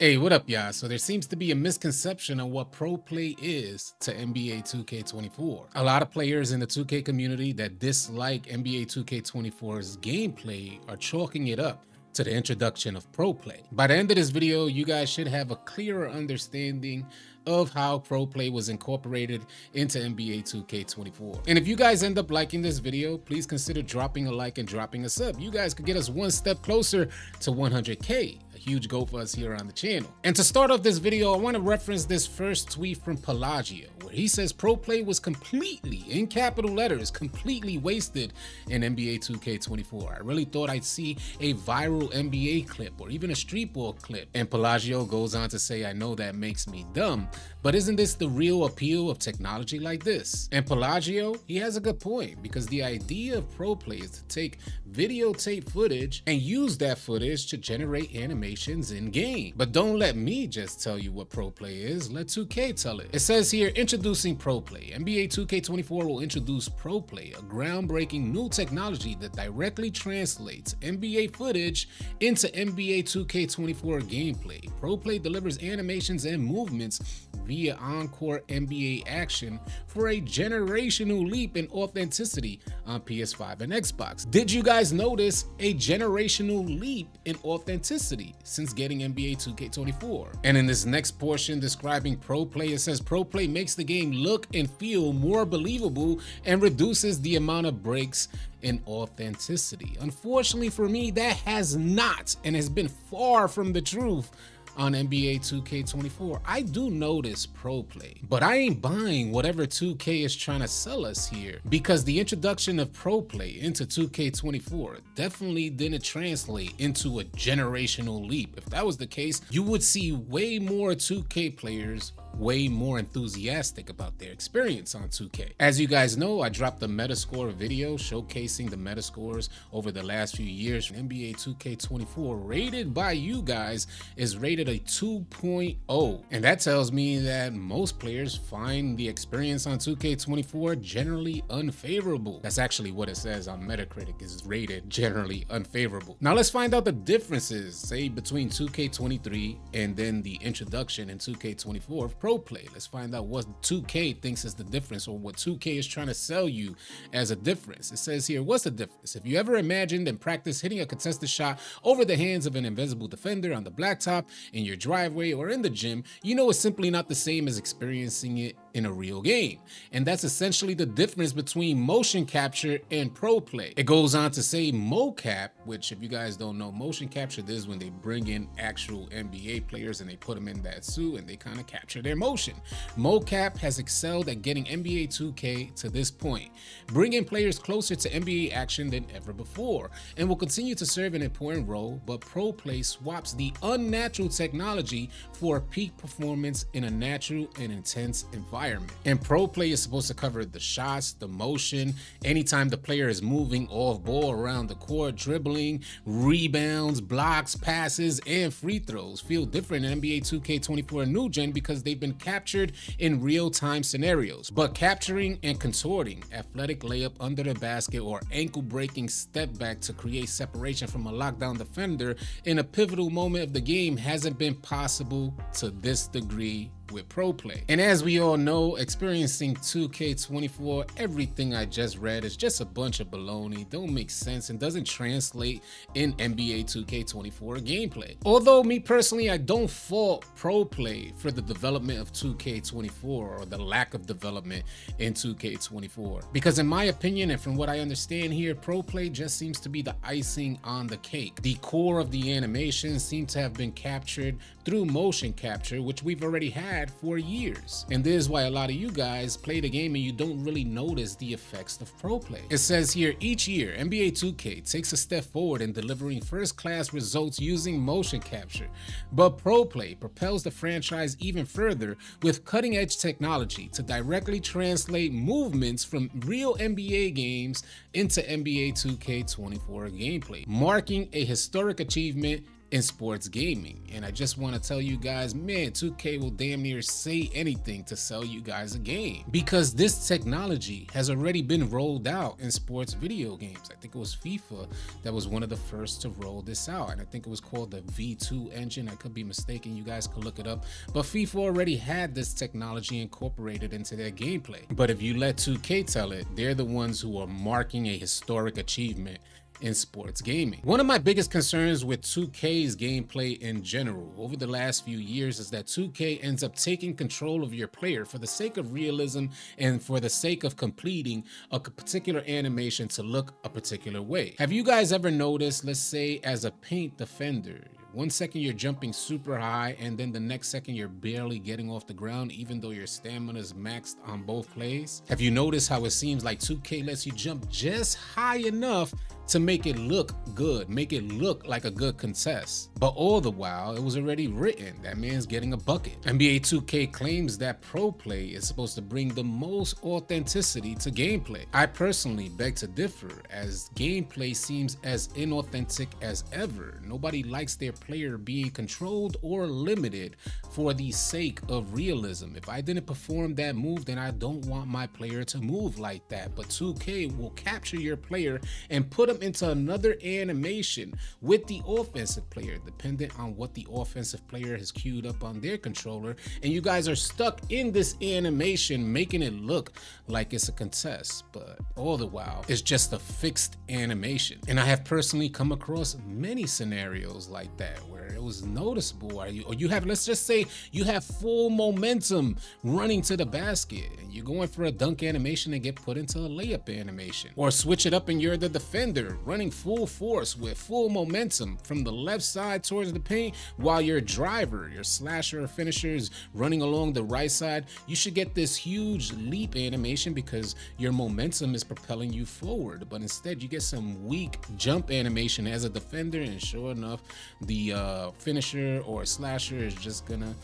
Hey, what up, y'all? So there seems to be a misconception on what pro play is to NBA 2K24. A lot of players in the 2K community that dislike NBA 2K24's gameplay are chalking it up to the introduction of pro play. By the end of this video, you guys should have a clearer understanding of how pro play was incorporated into NBA 2K24. And if you guys end up liking this video, please consider dropping a like and dropping a sub. You guys could get us one step closer to 100K. A huge goal for us here on the channel. And to start off this video, I want to reference this first tweet from Pelagio, where he says pro play was completely, in capital letters, completely wasted in NBA 2K24. I really thought I'd see a viral NBA clip or even a street ball clip. And Pelagio goes on to say, I know that makes me dumb, but isn't this the real appeal of technology like this? And Pelagio, he has a good point, because the idea of pro play is to take videotape footage and use that footage to generate animations in game. But don't let me just tell you what pro play is, let 2K tell it. It says here, introducing pro play. NBA 2K24 will introduce pro play, a groundbreaking new technology that directly translates NBA footage into NBA 2K24 gameplay. Pro play delivers animations and movements via encore NBA action for a generational leap in authenticity on PS5 and Xbox. Did you guys notice a generational leap in authenticity since getting NBA 2K24? And in this next portion describing pro play, it says pro play makes the game look and feel more believable and reduces the amount of breaks in authenticity. Unfortunately for me, that has not and has been far from the truth on NBA 2K24. I do notice pro play, but I ain't buying whatever 2K is trying to sell us here, because the introduction of pro play into 2K24 definitely didn't translate into a generational leap. If that was the case, you would see way more 2K players way more enthusiastic about their experience on 2K. As you guys know, I dropped a Metascore video showcasing the Metascores over the last few years. NBA 2K24 rated by you guys is rated a 2.0, and that tells me that most players find the experience on 2K24 generally unfavorable. That's actually what it says on Metacritic, is rated generally unfavorable. Now let's find out the differences, say, between 2K23 and then the introduction in 2K24 of pro play. Let's find out what 2K thinks is the difference, or what 2K is trying to sell you as a difference. It says here, what's the difference? If you ever imagined and practiced hitting a contested shot over the hands of an invisible defender on the blacktop, in your driveway, or in the gym, you know it's simply not the same as experiencing it in a real game. And that's essentially the difference between motion capture and pro play. It goes on to say MoCap, which, if you guys don't know, motion capture, this is when they bring in actual NBA players and they put them in that suit and they kind of capture their motion. MoCap has excelled at getting NBA 2K to this point, bringing players closer to NBA action than ever before, and will continue to serve an important role. But pro play swaps the unnatural technology for peak performance in a natural and intense environment. And pro play is supposed to cover the shots, the motion, anytime the player is moving off ball around the court, dribbling, rebounds, blocks, passes, and free throws feel different in NBA 2K24 New Gen because they've been captured in real-time scenarios. But capturing and contorting athletic layup under the basket or ankle-breaking step back to create separation from a lockdown defender in a pivotal moment of the game hasn't been possible to this degree with pro play. And as we all know, experiencing 2K24, everything I just read is just a bunch of baloney, don't make sense, and doesn't translate in NBA 2K24 gameplay. Although me personally, I don't fault pro play for the development of 2K24 or the lack of development in 2K24, because in my opinion, and from what I understand here, pro play just seems to be the icing on the cake. The core of the animation seems to have been captured through motion capture, which we've already had for years. And this is why a lot of you guys play the game and you don't really notice the effects of pro play. It says here, each year, NBA 2K takes a step forward in delivering first-class results using motion capture. But pro play propels the franchise even further with cutting-edge technology to directly translate movements from real NBA games into NBA 2K24 gameplay, marking a historic achievement in sports gaming. And I just want to tell you guys, man, 2K will damn near say anything to sell you guys a game, because this technology has already been rolled out in sports video games. I think it was FIFA that was one of the first to roll this out, and I think it was called the V2 engine. I could be mistaken, you guys could look it up, but FIFA already had this technology incorporated into their gameplay. But if you let 2K tell it, they're the ones who are marking a historic achievement in sports gaming. One of my biggest concerns with 2K's gameplay in general over the last few years is that 2K ends up taking control of your player for the sake of realism and for the sake of completing a particular animation to look a particular way. Have you guys ever noticed, let's say as a paint defender, 1 second you're jumping super high and then the next second you're barely getting off the ground even though your stamina is maxed on both plays? Have you noticed how it seems like 2K lets you jump just high enough to make it look good, make it look like a good contest? But all the while, it was already written that man's getting a bucket. NBA 2K claims that ProPlay is supposed to bring the most authenticity to gameplay. I personally beg to differ, as gameplay seems as inauthentic as ever. Nobody likes their player being controlled or limited for the sake of realism. If I didn't perform that move, then I don't want my player to move like that. But 2K will capture your player and put him into another animation with the offensive player, dependent on what the offensive player has queued up on their controller, and you guys are stuck in this animation making it look like it's a contest, but all the while it's just a fixed animation. And I have personally come across many scenarios like that where it was noticeable, or you have, let's just say you have full momentum running to the basket and you're going for a dunk animation and get put into a layup animation, or switch it up and you're the defender running full force with full momentum from the left side towards the paint, while your driver, your slasher or finisher is running along the right side. You should get this huge leap animation because your momentum is propelling you forward, but instead you get some weak jump animation as a defender, and sure enough, the finisher or slasher is just gonna,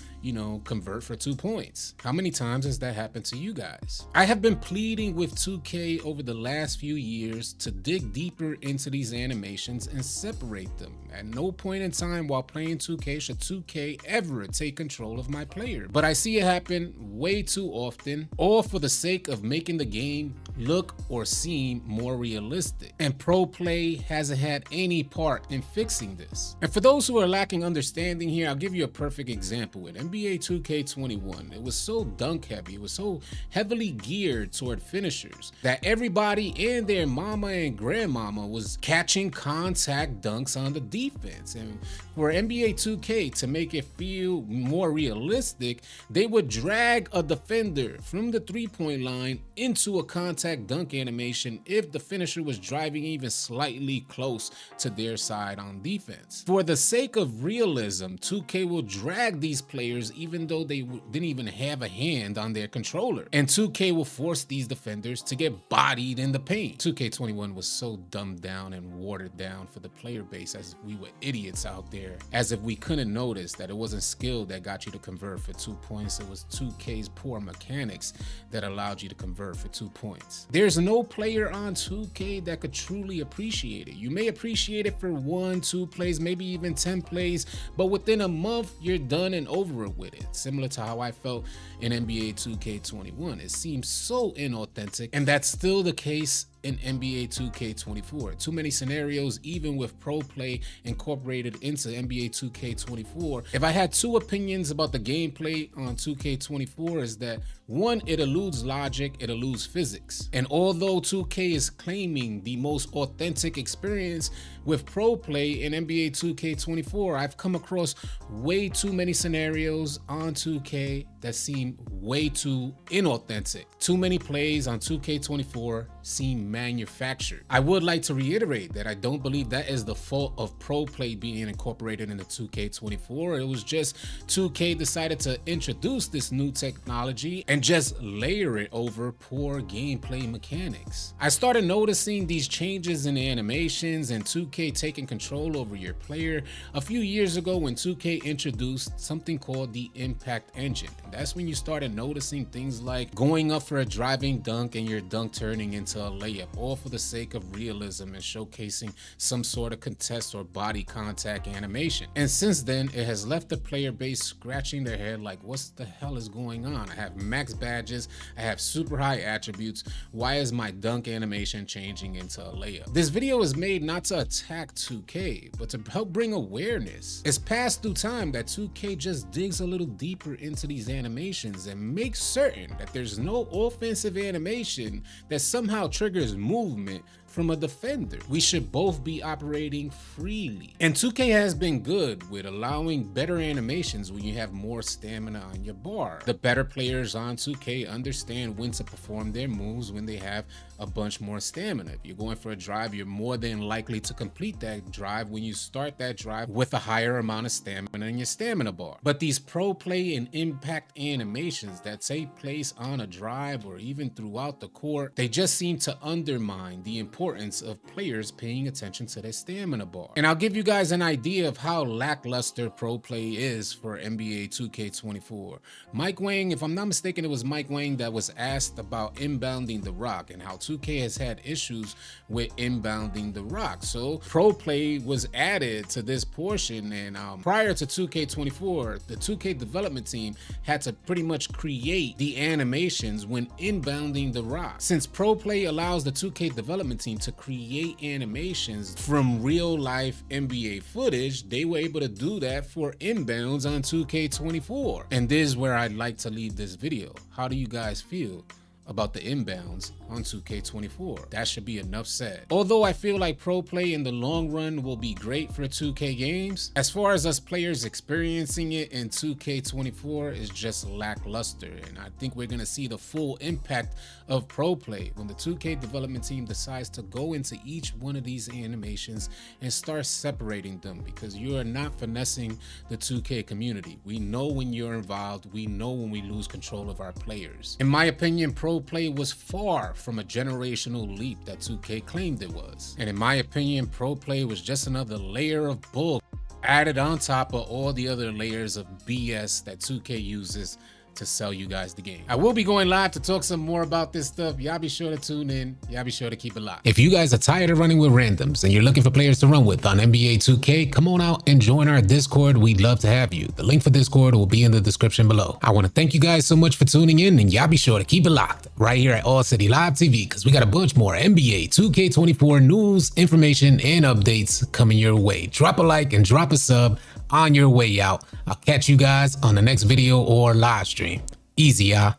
convert for 2 points. How many times has that happened to you guys? I have been pleading with 2K over the last few years to dig deeper into these animations and separate them. At no point in time while playing 2K should 2K ever take control of my player. But I see it happen way too often, all for the sake of making the game look or seem more realistic. And ProPlay hasn't had any part in fixing this. And for those who are lacking understanding here, I'll give you a perfect example with NBA 2K21. It was so dunk heavy, it was so heavily geared toward finishers that everybody and their mama and grandmama was catching contact dunks on the defense. And for NBA 2K to make it feel more realistic, they would drag a defender from the three-point line into a contact dunk animation if the finisher was driving even slightly close to their side on defense. For the sake of realism, 2K will drag these players even though they didn't even have a hand on their controller, and 2K will force these defenders to get bodied in the paint. 2K21 was so dumbed down and watered down for the player base, as if we were idiots out there, as if we couldn't notice that it wasn't skill that got you to convert for 2 points. It was 2K's poor mechanics that allowed you to convert for 2 points. There's no player on 2K that could truly appreciate it. You may appreciate it for 1, 2 plays, maybe even 10 plays, but within a month you're done and over with it. Similar to how I felt in NBA 2K21. It seems so inauthentic, and that's still the case in NBA 2K24. Too many scenarios, even with ProPlay incorporated into NBA 2K24. If I had two opinions about the gameplay on 2K24, is that one, it eludes logic, it eludes physics. And although 2K is claiming the most authentic experience with ProPlay in NBA 2K24, I've come across way too many scenarios on 2K that seem way too inauthentic. Too many plays on 2K24 seem manufactured. I would like to reiterate that I don't believe that is the fault of ProPlay being incorporated into 2K24. It was just 2K decided to introduce this new technology and just layer it over poor gameplay mechanics. I started noticing these changes in the animations, and 2K 2K taking control over your player a few years ago when 2K introduced something called the Impact Engine. And that's when you started noticing things like going up for a driving dunk and your dunk turning into a layup, all for the sake of realism and showcasing some sort of contest or body contact animation. And since then, it has left the player base scratching their head like, what the hell is going on? I have max badges, I have super high attributes. Why is my dunk animation changing into a layup? This video is made not to attack 2K, but to help bring awareness. It's passed through time that 2K just digs a little deeper into these animations and makes certain that there's no offensive animation that somehow triggers movement from a defender. We should both be operating freely. And 2K has been good with allowing better animations when you have more stamina on your bar. The better players on 2K understand when to perform their moves when they have a bunch more stamina. If you're going for a drive, you're more than likely to complete that drive when you start that drive with a higher amount of stamina in your stamina bar. But these pro play and impact animations that take place on a drive or even throughout the court, they just seem to undermine the importance of players paying attention to their stamina bar. And I'll give you guys an idea of how lackluster pro play is for NBA 2K24. Mike Wang, if I'm not mistaken, it was Mike Wang that was asked about inbounding the rock and how 2K has had issues with inbounding the rock. So pro play was added to this portion, and prior to 2K24, the 2K development team had to pretty much create the animations when inbounding the rock. Since pro play allows the 2K development team to create animations from real life NBA footage, they were able to do that for inbounds on 2K24. And this is where I'd like to leave this video. How do you guys feel about the inbounds on 2K24? That should be enough said. Although I feel like pro play in the long run will be great for 2K games, as far as us players experiencing it in 2K24 is just lackluster, and I think we're gonna see the full impact of pro play when the 2K development team decides to go into each one of these animations and start separating them, because you are not finessing the 2K community. We know when you're involved, we know when we lose control of our players. In my opinion, pro play was far from a generational leap that 2K claimed it was. And in my opinion, pro play was just another layer of bull added on top of all the other layers of BS that 2K uses to sell you guys the game. I will be going live to talk some more about this stuff. Y'all be sure to tune in. Y'all be sure to keep it locked. If you guys are tired of running with randoms and you're looking for players to run with on NBA 2K, come on out and join our Discord. We'd love to have you. The link for Discord will be in the description below. I want to thank you guys so much for tuning in, and y'all be sure to keep it locked right here at AllCity Live TV, because we got a bunch more NBA 2K24 news, information, and updates coming your way. Drop a like and drop a sub on your way out. I'll catch you guys on the next video or live stream. Easy, y'all.